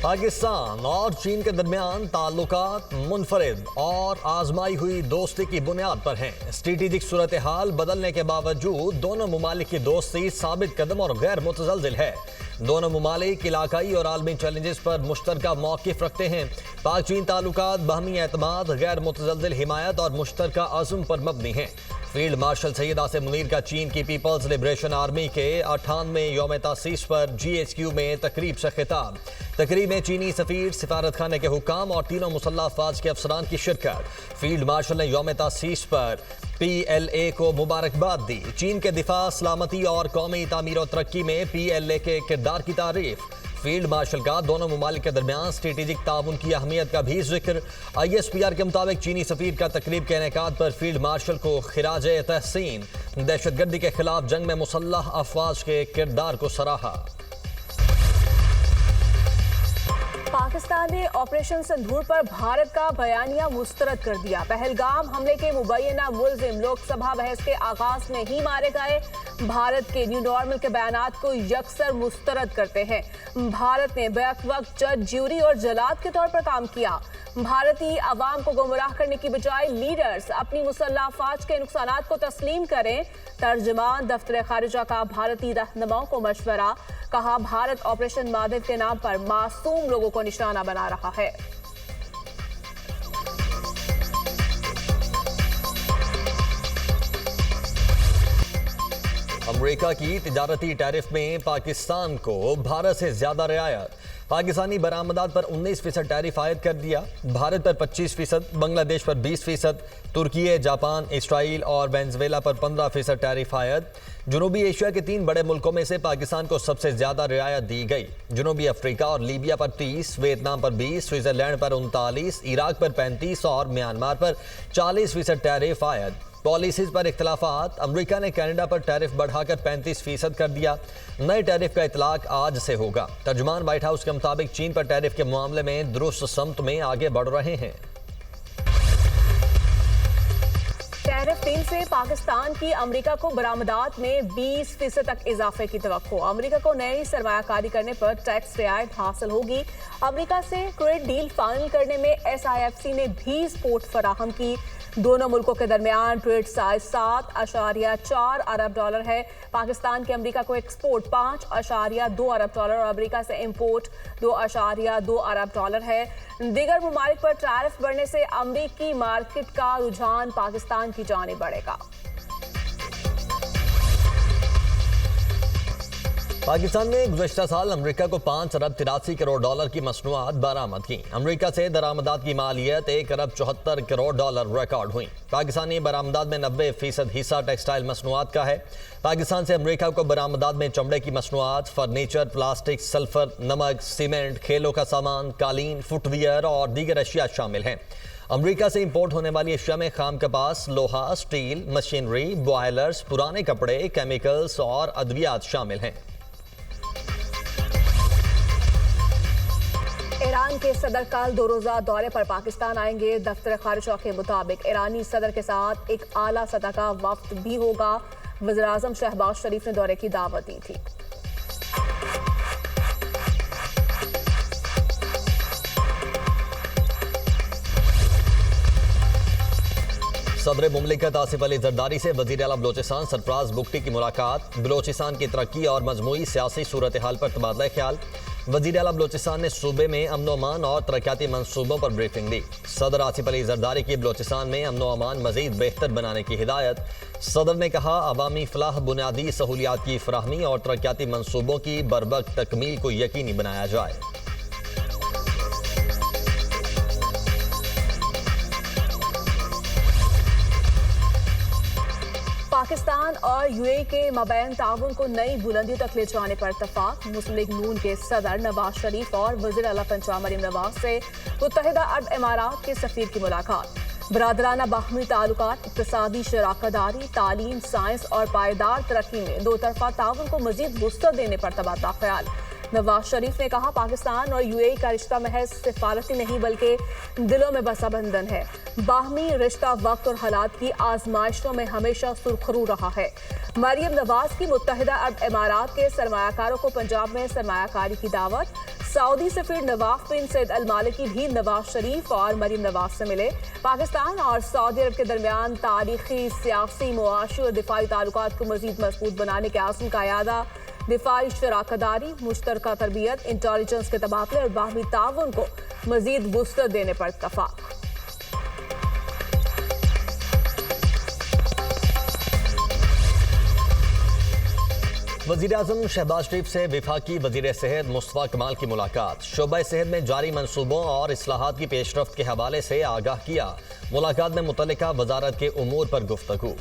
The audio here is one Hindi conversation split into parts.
पाकिस्तान और चीन के दरमियान ताल्लुकात मुनफरिद और आजमाई हुई दोस्ती की बुनियाद पर हैं। स्ट्रेटेजिक सूरत हाल बदलने के बावजूद दोनों मुमालिक की दोस्ती साबित कदम और गैर मुतज़लज़िल है। दोनों मुमालिक इलाकाई और आलमी चैलेंजेस पर मुश्तरका मौक़िफ़ रखते हैं। पाक चीन ताल्लुकात बाहमी एतमाद, गैर मुतज़लज़िल हिमायत और मुश्तरका अज़्म पर मबनी हैं। फील्ड मार्शल सैयद आसिम मुनीर का चीन की पीपल्स लिबरेशन आर्मी के 98वें यौम तासीस पर GHQ में तकरीब से खिताब। तकरीब में चीनी सफीर, सिफारत खाने के हुकाम और तीनों मुसल्लह अफवाज के अफसरान की शिरकत। फील्ड मार्शल ने यौम तासीस पर PLA को मुबारकबाद दी। चीन के दिफा, सलामती और कौमी तामीर और तरक्की में PLA के किरदार की तारीफ। फील्ड मार्शल का दोनों मुमालिक के दरमियान स्ट्रेटेजिक ताउन की अहमियत का भी जिक्र। ISPR के मुताबिक चीनी सफीर का तकरीब के इनेकाद पर फील्ड मार्शल को खिराजे तहसीन। दहशतगर्दी के खिलाफ जंग में मुसल्लह अफवाज के किरदार को सराहा। पाकिस्तान ने ऑपरेशन सिंदूर पर भारत का बयानिया मुस्तरद कर दिया। पहलगाम हमले के मुबैना मुल्जिम लोकसभा बहस के आगाज में ही मारे गए। भारत के न्यू नॉर्मल के बयानात को यकसर मुस्तरद करते हैं। भारत ने बैक वक्त जज, ज्यूरी और जलाद के तौर पर काम किया। भारतीय अवाम को गुमराह करने की बजाय लीडर्स अपनी मुसल्लह अफवाज के नुकसानात को तस्लीम करें। तर्जुमान दफ्तर खारिजा का भारतीय रहनुमाओं को मशवरा। कहा, भारत ऑपरेशन मादिव के नाम पर मासूम लोगों को निशाना बना रहा है। अमेरिका की तिजारती टैरिफ में पाकिस्तान को भारत से ज्यादा रियायत। पाकिस्तानी बरामदात पर 19% टैरिफ आयद कर दिया। भारत पर 25%, बांग्लादेश पर 20%, तुर्की, जापान, इसराइल और वेनेजुएला पर 15% टैरिफ आयद। जनूबी एशिया के 3 बड़े मुल्कों में से पाकिस्तान को सबसे ज्यादा रियायत दी गई। जनूबी अफ्रीका और लीबिया पर 30, वियतनाम पर 20, स्विट्जरलैंड पर 39, इराक पर 35 और म्यांमार पर 40% टैरिफ आयद। पॉलिसीज पर इख्तलाफात। अमेरिका ने कनाडा पर टैरिफ बढ़ाकर 35% कर दिया। नए टैरिफ का इतलाक आज से होगा। तर्जुमान व्हाइट हाउस के मुताबिक चीन पर टैरिफ के मामले में दुरुस्त समत में आगे बढ़ रहे हैं। टैरिफ डील से पाकिस्तान की अमेरिका को बरामदात में 20% तक इजाफे की तवक्को। अमेरिका को नई सरमायाकारी करने पर टैक्स रियायत हासिल होगी। अमेरिका से क्रेडिट डील फाइनल करने में SIFC ने भी सपोर्ट फराहम की। दोनों मुल्कों के दरमियान ट्रेड साइज 7.4 अरब डॉलर है। पाकिस्तान के अमेरिका को एक्सपोर्ट 5.2 अरब डॉलर और अमेरिका से इंपोर्ट 2.2 अरब डॉलर है। दीगर ममालिक पर टैरिफ बढ़ने से अमेरिकी मार्केट का रुझान पाकिस्तान की जानिब बढ़ेगा। पाकिस्तान ने गुज़श्ता साल अमेरिका को 5 अरब 83 करोड़ डॉलर की मसनूआत बरामद की। अमेरिका से दरामदात की मालियत 1 अरब 74 करोड़ डॉलर रिकॉर्ड हुई। पाकिस्तानी बरामदात में 90% हिस्सा टेक्सटाइल मसनूआत का है। पाकिस्तान से अमेरिका को बरामदात में चमड़े की मसनूआत, फर्नीचर, प्लास्टिक, सल्फर, नमक, सीमेंट, खेलों का सामान, कालीन, फुटवियर और दीगर अशिया शामिल हैं। अमेरिका से इंपोर्ट होने वाली अशिया में खाम कपास, लोहा, स्टील, मशीनरी, बॉयलर्स, पुराने कपड़े, केमिकल्स और अद्वियात शामिल हैं। ईरान के सदर कल 2 रोज़ा दौरे पर पाकिस्तान आएंगे। दफ्तर खारिजा के मुताबिक ईरानी सदर के साथ एक आला सतह का वफ्द भी होगा। वज़ीर-ए-आज़म शहबाज शरीफ ने दौरे की दावत दी थी। सदर मुमलिकत आसिफ अली जरदारी से वज़ीर आला बलोचिस्तान सरफराज बुगटी की मुलाकात। बलोचिस्तान की तरक्की और मजमूई सियासी सूरत हाल पर तबादला ख्याल। वज़ीर आला बलोचिस्तान ने सूबे में अमन अमान और तरक्याती मंसूबों पर ब्रीफिंग दी। सदर आसिफ अली जरदारी की बलोचिस्तान में अमन अमान मजीद बेहतर बनाने की हिदायत। सदर ने कहा, अवामी फलाह, बुनियादी सहूलियात की फराहमी और तरक्याती मंसूबों की बरवक्त तकमील को यकीनी बनाया जाए। पाकिस्तान और UAE के मबैन ताउन को नई बुलंदियों तक ले जाने पर इत्तफाक। मुस्लिम लीग नून के सदर नवाज शरीफ और वज़ीर आला पंजाब मरीम नवाज से मुत्तहिदा अरब इमारात के सफीर की मुलाकात। बरादराना बाहमी ताल्लुकात, इक़्तिसादी शराकतदारी, तालीम, साइंस और पायदार तरक्की में दो तरफा ताउन को मजीद वुसअत देने पर तबादला ख्याल। नवाज शरीफ ने कहा, पाकिस्तान और UAE का रिश्ता महज सिफारती नहीं बल्कि दिलों में बसा बंधन है। बाहमी रिश्ता वक्त और हालात की आजमाइशों में हमेशा सुरखरू रहा है। मरियम नवाज की मुत्तहिदा अरब इमारात के सरमायाकारों को पंजाब में सरमायाकारी की दावत। सऊदी सफीर नवाफ बिन सैद अल मालिकी भी नवाज शरीफ और मरीम नवाज से मिले। पाकिस्तान और सऊदी अरब के दरमियान तारीखी, सियासी, मुआशी और दिफाई ताल्लुकात को मजीद मजबूत बनाने के आज़म का यादा, दिफाई शराकदारी, मुश्तरका तरबियत, इंटेलिजेंस के तबादले और बाहमी ताउन को मजीद वुसअत देने पर इत्तफाक। वज़ीर-ए-आज़म शहबाज शरीफ से वफाकी वज़ीर सेहत मुस्तफ़ा कमाल की मुलाकात, शोबा सेहत में जारी मंसूबों और इस्लाहात की पेशरफ्त के हवाले से आगाह किया। मुलाकात में मुतल्लिका वजारत के उमूर पर गुफ्तगू।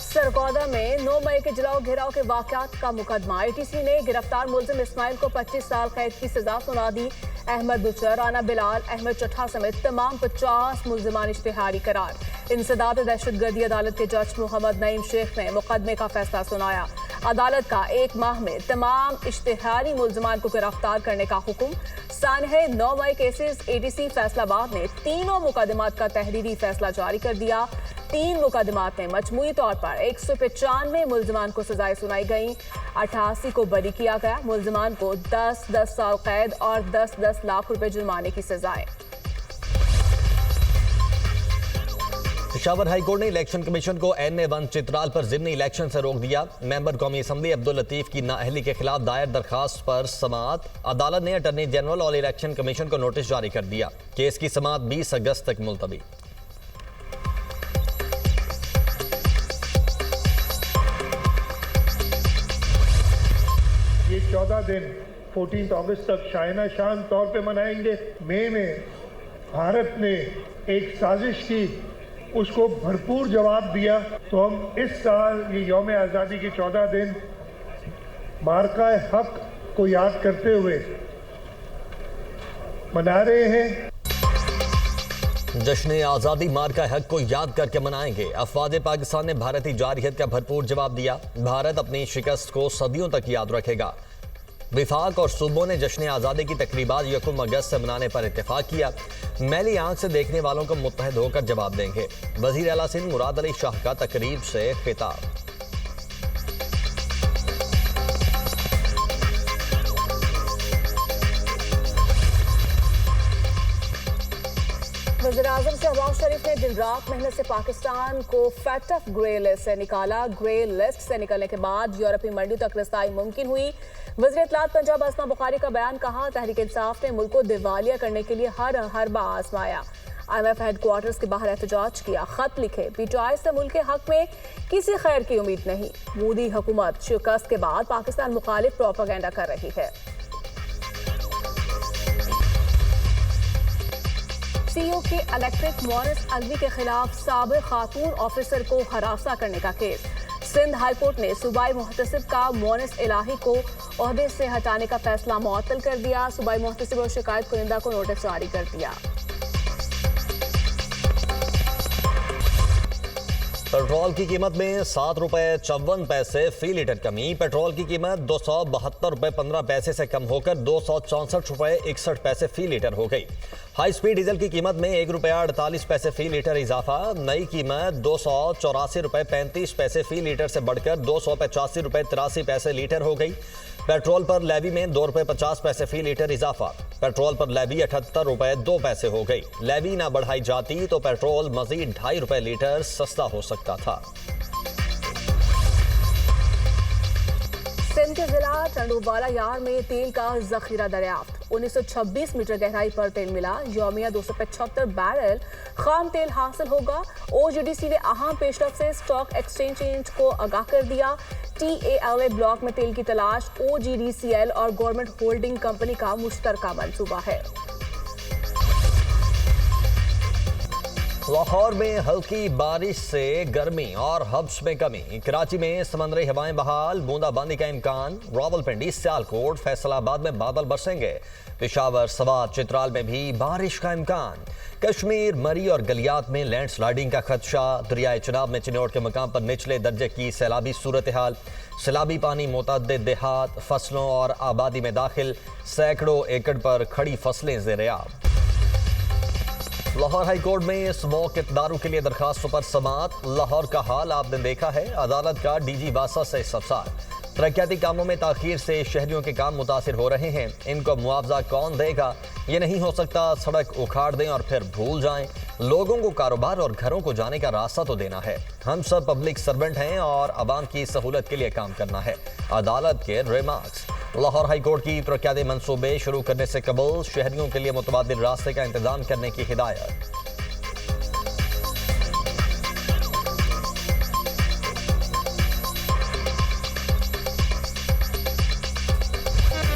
सरगोदा में 9 मई के जलाओ घेराव के वाक़यात का मुकदमा। ATC ने गिरफ्तार मुलजिम इस्माइल को 25 साल कैद की सजा सुना दी। अहमद बुचर, राना बिलाल, अहमद चट्ठा समेत तमाम 50 मुलजिमान इश्तिहारी करार। इंसदाद दहशतगर्दी अदालत के जज मोहम्मद नईम शेख ने मुकदमे का फैसला सुनाया। अदालत का 1 माह में तमाम इश्तिहारी मुलजिमान को गिरफ्तार करने का हुक्म। सानहे 9 मई केसेस ATC फैसलाबाद ने तीनों मुकदमात का तहरीरी फैसला जारी कर दिया। 3 मुकदमात में मजमूई तौर पर 195 मुलजिमान को सजाएं सुनाई गई। 88 को बरी किया गया। मुलजिमान को 10-10 साल कैद और 10-10 लाख रुपए जुर्माने की सजाएं। पेशावर हाईकोर्ट ने इलेक्शन कमीशन को NA1 चित्राल पर ज़िमनी इलेक्शन से रोक दिया। मेंबर कौमी असम्बली अब्दुल लतीफ की नाअहली के खिलाफ दायर दरखास्त पर समाअत। अदालत ने अटॉर्नी जनरल और इलेक्शन कमीशन को नोटिस जारी कर दिया। केस की समाअत 20 अगस्त तक मुलतवी। ये 14 दिन 14 अगस्त तक शायना शान तौर पे मनाएंगे। मई में भारत ने एक साजिश की, उसको भरपूर जवाब दिया। तो हम इस साल ये यौम आज़ादी के 14 दिन मार्का हक को याद करते हुए मना रहे हैं। जश्न आज़ादी मार्का हक को याद करके मनाएंगे। अफवाज पाकिस्तान ने भारतीय जारहियत का भरपूर जवाब दिया। भारत अपनी शिकस्त को सदियों तक याद रखेगा। विफाक और सूबों ने जश्न आज़ादी की तकरीबात 1 अगस्त से मनाने पर इत्तेफाक किया। मैली आंख से देखने वालों को मुत्तहद होकर जवाब देंगे। वज़ीर आला सिंध मुराद अली शाह का तकरीब से खिताब। वज़ीर-ए-आज़म शहबाज शरीफ ने दिन रात मेहनत से पाकिस्तान को फैटफ ग्रे लिस्ट से निकाला। ग्रे लिस्ट से निकलने के बाद यूरोपीय मंडियों तक रसाई मुमकिन हुई। वज़ीर इत्तलात पंजाब असमा बुखारी का बयान, कहा तहरीक इंसाफ ने मुल्क को दिवालिया करने के लिए हर हरबा आजमाया। IMF हेडक्वार्टर्स के बाहर एहतजाज किया। खत लिखे, PTI से मुल्क के हक में किसी खैर की उम्मीद नहीं। मोदी हुकूमत शिकस्त के बाद पाकिस्तान मुखालिफ प्रोपेगेंडा कर रही है। CEO के इलेक्ट्रिक मोनिस अलवी के खिलाफ साबिक खातून ऑफिसर को हरासा करने का केस। सिंध हाईकोर्ट ने सूबाई मुहतसिब का मोनिस इलाही को ओहदे से हटाने का फैसला मुअत्तल कर दिया। सूबाई मुहतसिब और शिकायत कुनिंदा को नोटिस जारी कर दिया। पेट्रोल की कीमत में 7 रुपए 54 पैसे फी लीटर कमी। पेट्रोल की कीमत 272 रुपए 15 पैसे से कम होकर 264 रुपए 61 पैसे फी लीटर हो गई। हाई स्पीड डीजल की कीमत में 1 रुपया 48 पैसे फी लीटर इजाफा। नई कीमत 284 रुपए 35 पैसे फी लीटर से बढ़कर 285 रुपए 83 पैसे लीटर हो गई। पेट्रोल पर लेवी में 2 रुपए 50 पैसे फी लीटर इजाफा। पेट्रोल पर लेवी 78 रुपए 2 पैसे हो गई। लेवी ना बढ़ाई जाती तो पेट्रोल मजीद 2.5 रुपए लीटर सस्ता हो सकता था। सिंध के जिला टंडोवाला यार में तेल का जखीरा दरियाफ्त। 1926 मीटर गहराई पर तेल मिला। यौमिया 275 बैरल खाम तेल हासिल होगा। OGDC ने अहम पेशरफ से स्टॉक एक्सचेंज को आगाह कर दिया। TALA ब्लॉक में तेल की तलाश OGDCL और गवर्नमेंट होल्डिंग कंपनी का मुश्तरका मंसूबा है। लाहौर में हल्की बारिश से गर्मी और हब्स में कमी। कराची में समंदरी हवाएं बहाल, बूंदाबांदी का इम्कान। रावलपिंडी, सियालकोट, फैसलाबाद में बादल बरसेंगे। पेशावर, सवात, चित्राल में भी बारिश का इम्कान। कश्मीर, मरी और गलियात में लैंडस्लाइडिंग का खदशा। दरियाए चिनाब में चिन्नौट के मकाम पर निचले दर्जे की सैलाबी सूरत हाल। सैलाबी पानी मुतअद्दिद देहात, फसलों और आबादी में दाखिल। सैकड़ों एकड़ पर खड़ी फसलें ज़ेर-ए-आब। लाहौर हाई कोर्ट में स्मोक दारू के लिए दरखास्तों पर समाअत। लाहौर का हाल आपने देखा है, अदालत का डीजी वासा से इस्तफसार। तरक्याती कामों में ताखीर से शहरियों के काम मुतासिर हो रहे हैं, इनको मुआवजा कौन देगा? ये नहीं हो सकता सड़क उखाड़ दें और फिर भूल जाएं। लोगों को कारोबार और घरों को जाने का रास्ता तो देना है। हम सब पब्लिक सर्वेंट हैं और आवाम की सहूलत के लिए काम करना है। अदालत के रिमार्क्स। लाहौर हाई कोर्ट की तरक्याती मंसूबे शुरू करने से कबल शहरियों के लिए मुतबादिल रास्ते का इंतजाम करने की हिदायत।